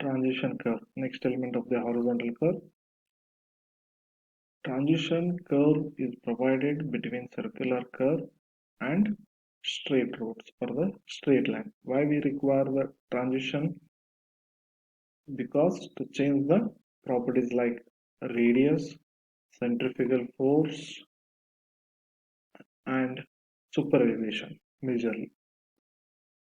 Transition curve, next element of the horizontal curve. Transition curve is provided between circular curve and straight roads or the straight line. Why we require the transition? Because to change the properties like radius, centrifugal force and superelevation majorly.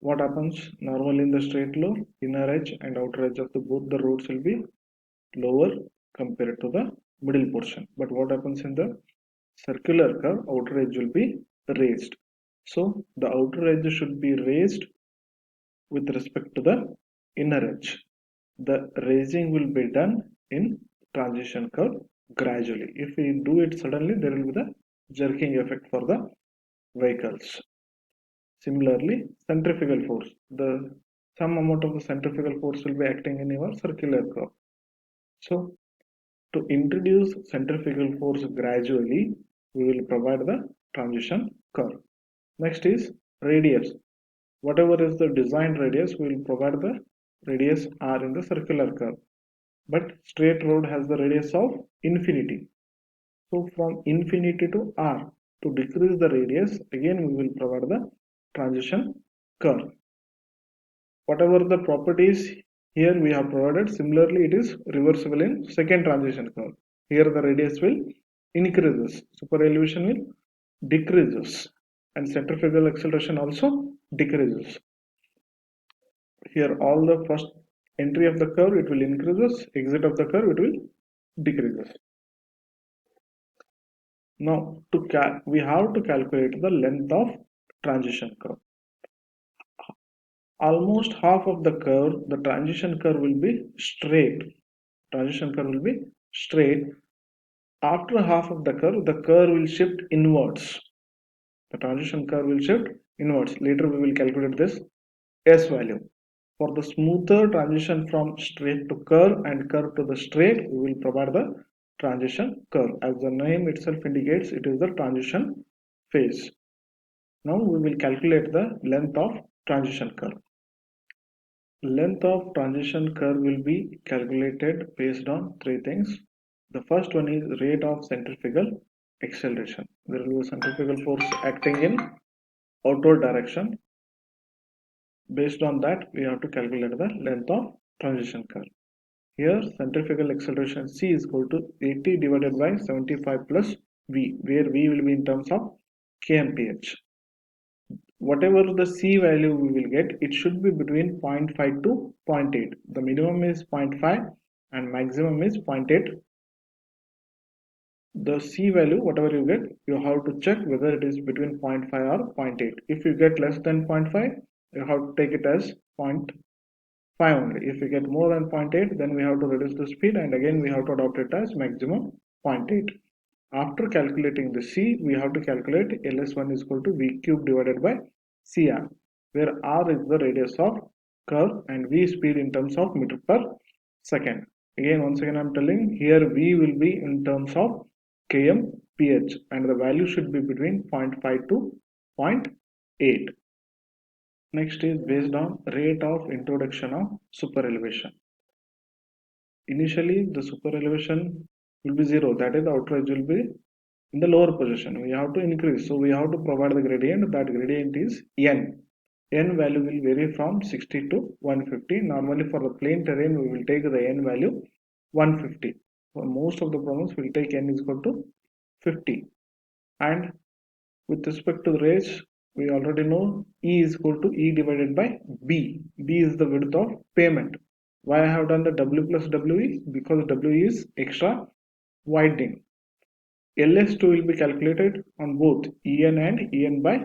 What happens normally in the straight law? Inner edge and outer edge of both the roads will be lower compared to the middle portion. But what happens in the circular curve? Outer edge will be raised. So the outer edge should be raised with respect to the inner edge. The raising will be done in transition curve gradually. If we do it suddenly, there will be the jerking effect for the vehicles. Similarly, centrifugal force. Some amount of the centrifugal force will be acting in your circular curve. So to introduce centrifugal force gradually, we will provide the transition curve. Next is radius. Whatever is the designed radius, we will provide the radius r in the circular curve. But straight road has the radius of infinity. So from infinity to r, to decrease the radius, again we will provide the transition curve. Whatever the properties here we have provided, similarly it is reversible in second transition curve. Here the radius will increases, super elevation will decreases, and centrifugal acceleration also decreases. Here all the first entry of the curve it will increases, exit of the curve it will decreases. Now we have to calculate the length of transition curve. Almost half of the curve, the transition curve will be straight. Transition curve will be straight. After half of the curve will shift inwards. The transition curve will shift inwards. Later we will calculate this S value. For the smoother transition from straight to curve and curve to the straight, we will provide the transition curve. As the name itself indicates, it is the transition phase. Now we will calculate the length of transition curve. Length of transition curve will be calculated based on three things. The first one is rate of centrifugal acceleration. There will be a centrifugal force acting in outward direction. Based on that, we have to calculate the length of transition curve. Here, centrifugal acceleration C is equal to 80 divided by 75 plus V, where V will be in terms of kmph. Whatever the C value we will get, it should be between 0.5 to 0.8. The minimum is 0.5 and maximum is 0.8. The C value, whatever you get, you have to check whether it is between 0.5 or 0.8. If you get less than 0.5, you have to take it as 0.5 only. If you get more than 0.8, then we have to reduce the speed and again we have to adopt it as maximum 0.8. After calculating the C, we have to calculate LS1 is equal to V cube divided by CR, where R is the radius of curve and V speed in terms of meter per second. Again, once again I am telling, here V will be in terms of kmph and the value should be between 0.5 to 0.8. Next is based on rate of introduction of super elevation. Initially, the super elevation will be 0, that is the outer edge will be in the lower position. We have to increase, so we have to provide the gradient. That gradient is n. N value will vary from 60 to 150. Normally for the plain terrain we will take the n value 150. For most of the problems we will take n is equal to 50. And with respect to the raise, we already know E is equal to E divided by B. B is the width of pavement. Why I have done the W plus WE? Because W is extra widening. LS2 will be calculated on both En and En by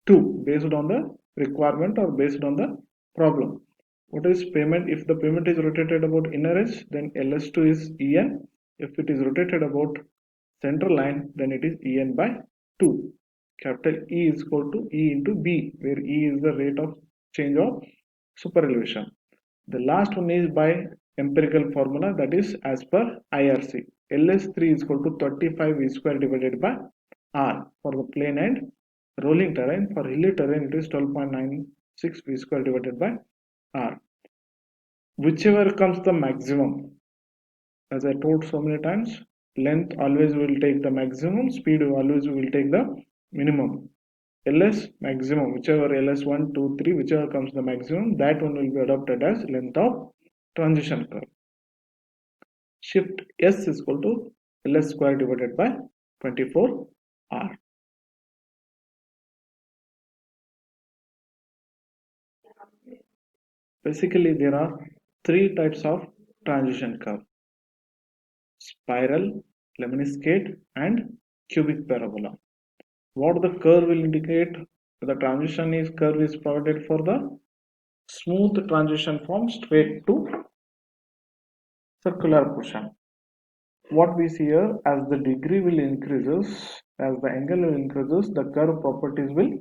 2 based on the requirement or based on the problem. What is pavement? If the pavement is rotated about inner edge, then LS2 is En. If it is rotated about central line, then it is En by 2. Capital E is equal to E into B, where E is the rate of change of super elevation. The last one is by empirical formula, that is as per IRC. LS3 is equal to 35 V square divided by R for the plain and rolling terrain. For hilly terrain, it is 12.96 V square divided by R. whichever comes the maximum. As I told so many times, length always will take the maximum, speed always will take the minimum. LS maximum, whichever LS 1, 2, 3, whichever comes the maximum, that one will be adopted as length of transition curve. Shift S is equal to LS square divided by 24R. Basically, there are three types of transition curve: spiral, lemniscate, and cubic parabola. What the curve will indicate, the transition is curve is provided for the smooth transition from straight to circular portion. What we see here, as the degree will increases, as the angle will increases, the curve properties will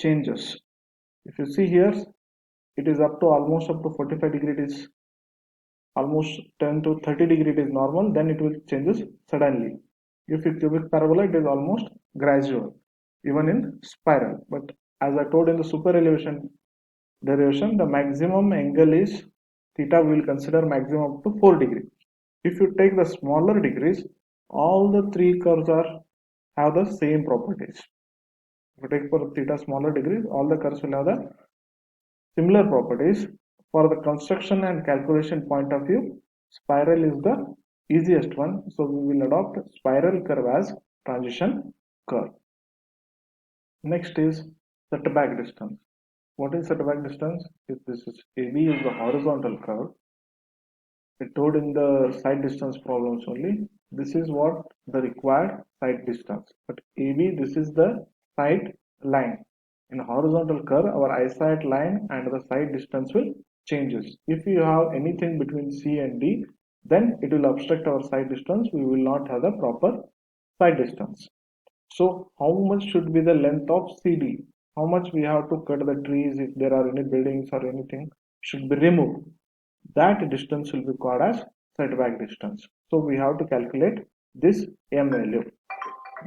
changes. If you see here, it is up to almost up to 45 degree, it is almost 10 to 30 degree it is normal, then it will changes suddenly. If it cubic parabola, it is almost gradual, even in spiral. But as I told in the super elevation derivation, the maximum angle is theta, we will consider maximum up to 4 degree. If you take the smaller degrees, all the three curves are have the same properties. If you take for theta smaller degrees, all the curves will have the similar properties. For the construction and calculation point of view, spiral is the easiest one. So we will adopt spiral curve as transition curve. Next is setback distance. What is setback distance? If this is AB is the horizontal curve, it told in the side distance problems only. This is what the required side distance. But AB, this is the side line. In horizontal curve, our eyesight line and the side distance will changes. If you have anything between C and D, then it will obstruct our side distance. We will not have the proper side distance. So how much should be the length of CD? How much we have to cut the trees if there are any buildings or anything should be removed. That distance will be called as setback distance. So we have to calculate this M value.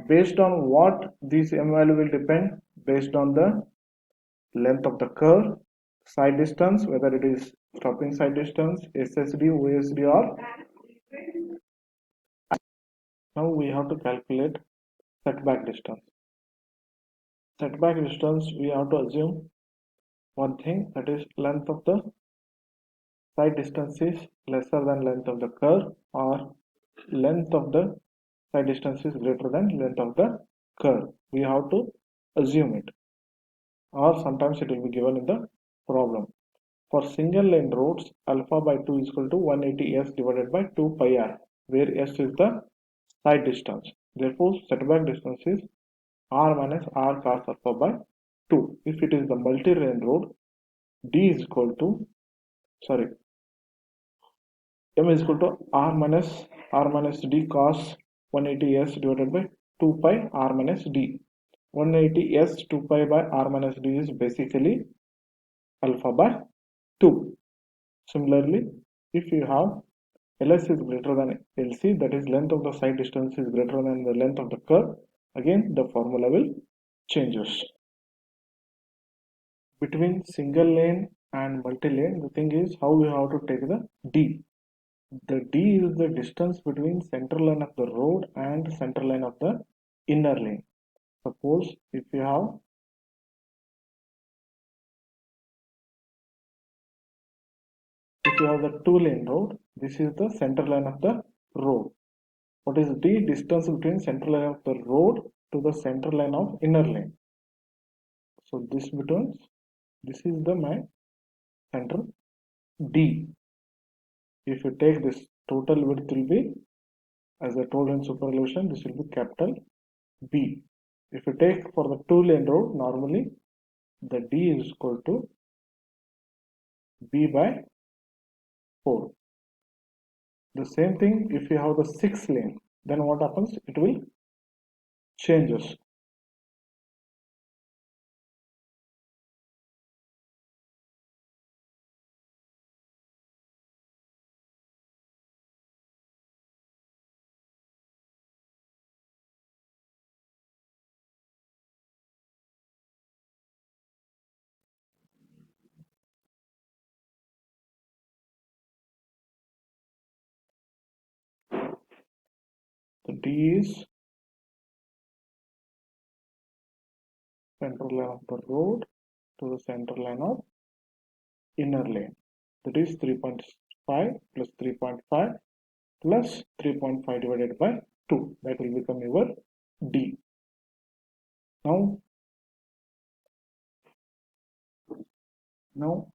Based on what this M value will depend, based on the length of the curve, side distance, whether it is stopping side distance, SSD, OSD, or now we have to calculate setback distance. Setback distance, we have to assume one thing, that is length of the side distance is lesser than length of the curve, or length of the side distance is greater than length of the curve. We have to assume it, or sometimes it will be given in the problem. For single lane roads, alpha by 2 is equal to 180 s divided by 2 pi r, where s is the side distance. Therefore setback distance is r minus r cos alpha by 2. If it is the multi-lane road, d is equal to, sorry, m is equal to r minus d cos 180s divided by 2 pi r minus d. 180s 2 pi by r minus d is basically alpha by 2. Similarly, if you have ls is greater than lc, that is length of the side distance is greater than the length of the curve, again the formula will changes. Between single lane and multi-lane, the thing is how we have to take the d. The D is the distance between center line of the road and center line of the inner lane. Suppose if you have the two-lane road, this is the center line of the road. What is D? Distance between center line of the road to the center line of inner lane. So this is the my center D. If you take this, total width will be, as I told in super elevation, this will be capital B. If you take for the two-lane road, normally the D is equal to B by 4. The same thing if you have the 6 lane, then what happens? It will changes. The D is center line of the road to the center line of inner lane. That is 3.5 plus 3.5 plus 3.5 divided by 2. That will become your D. Now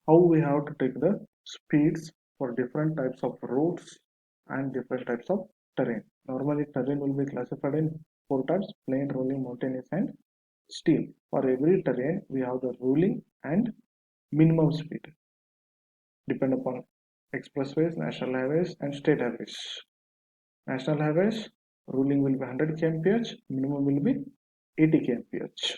how we have to take the speeds for different types of roads and different types of terrain. Normally terrain will be classified in 4 types: plain, rolling, mountainous and steep. For every terrain we have the ruling and minimum speed depend upon expressways, national highways and state highways. National highways ruling will be 100 kmph, minimum will be 80 kmph.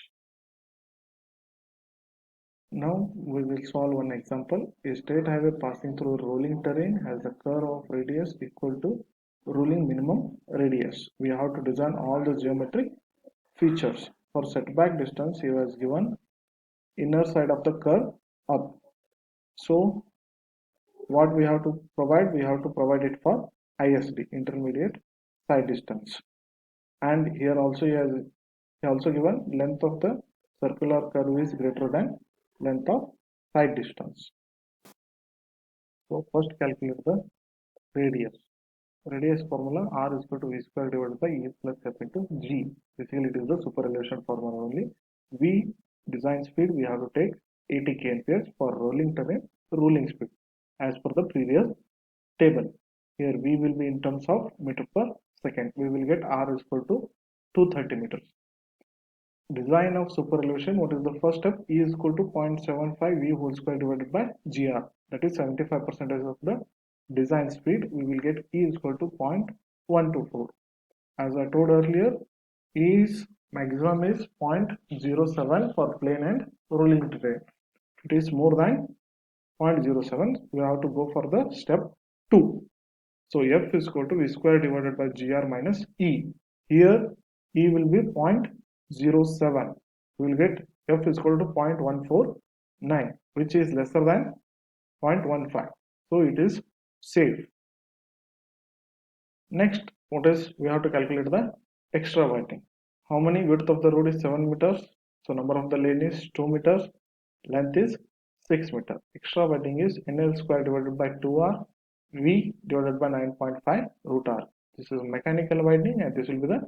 Now we will solve one example. A state highway passing through rolling terrain has a curve of radius equal to ruling minimum radius. We have to design all the geometric features. For setback distance, he was given inner side of the curve up. So what we have to provide? We have to provide it for ISD, intermediate side distance. And here also he also given length of the circular curve is greater than length of side distance. So first calculate the radius. Radius formula R is equal to V square divided by E plus F into G. Basically it is the super elevation formula only. V design speed we have to take 80 kmph for rolling terrain ruling speed as per the previous table. Here V will be in terms of meter per second. We will get R is equal to 230 meters. Design of super elevation, what is the first step? E is equal to 0.75 V whole square divided by GR. That is 75% of the design speed. We will get E is equal to 0.124. As I told earlier, E's maximum is 0.07 for plain and rolling terrain. It is more than 0.07. We have to go for the step 2. So F is equal to V square divided by GR minus E. Here E will be 0.07. We will get F is equal to 0.149, which is lesser than 0.15. So it is safe. Next, what is we have to calculate the extra widening. How many width of the road is 7 meters? So number of the lane is 2 meters. Length is 6 meters. Extra widening is NL square divided by 2R V divided by 9.5 root R. This is mechanical widening and this will be the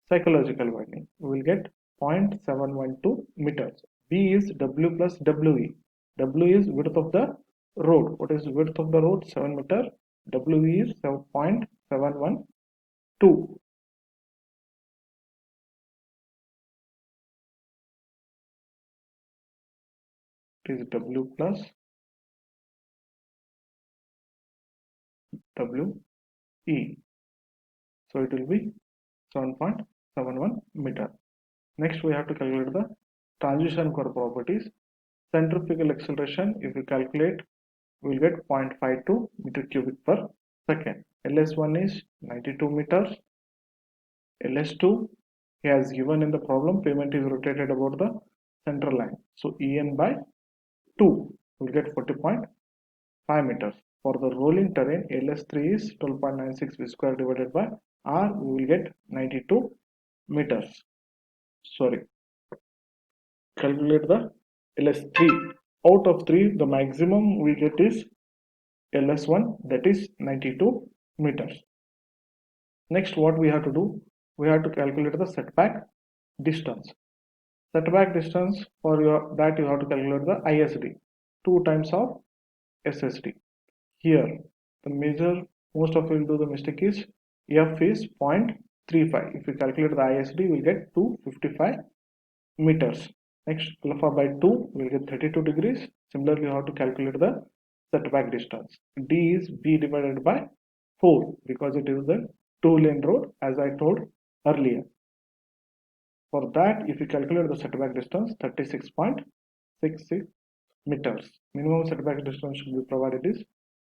psychological widening. We will get 0.712 meters. B is W plus WE. W is width of the road. What is width of the road? 7 meter. WE is 0.712. It is W plus WE. So it will be 7.71 meter. Next we have to calculate the transition curve properties. Centrifugal acceleration, if we calculate, we will get 0.52 meter cubic per second. LS1 is 92 meters. LS2 he has given in the problem, pavement is rotated about the center line. So En by 2 will get 40.5 meters. For the rolling terrain, LS3 is 12.96 V square divided by R, we will get 92 meters. Sorry. Calculate the LS3. Out of 3, the maximum we get is LS1, that is 92 meters. Next, what we have to do? We have to calculate the setback distance. Setback distance, for that you have to calculate the ISD, 2 times of SSD. Here, the most of you will do the mistake is F is 0.35. If we calculate the ISD, we will get 255 meters. Next, alpha by 2 we will get 32 degrees. Similarly, you have to calculate the setback distance. D is B divided by 4 because it is the 2-lane road as I told earlier. For that, if you calculate the setback distance, 36.66 meters. Minimum setback distance should be provided is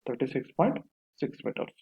36.6 meters.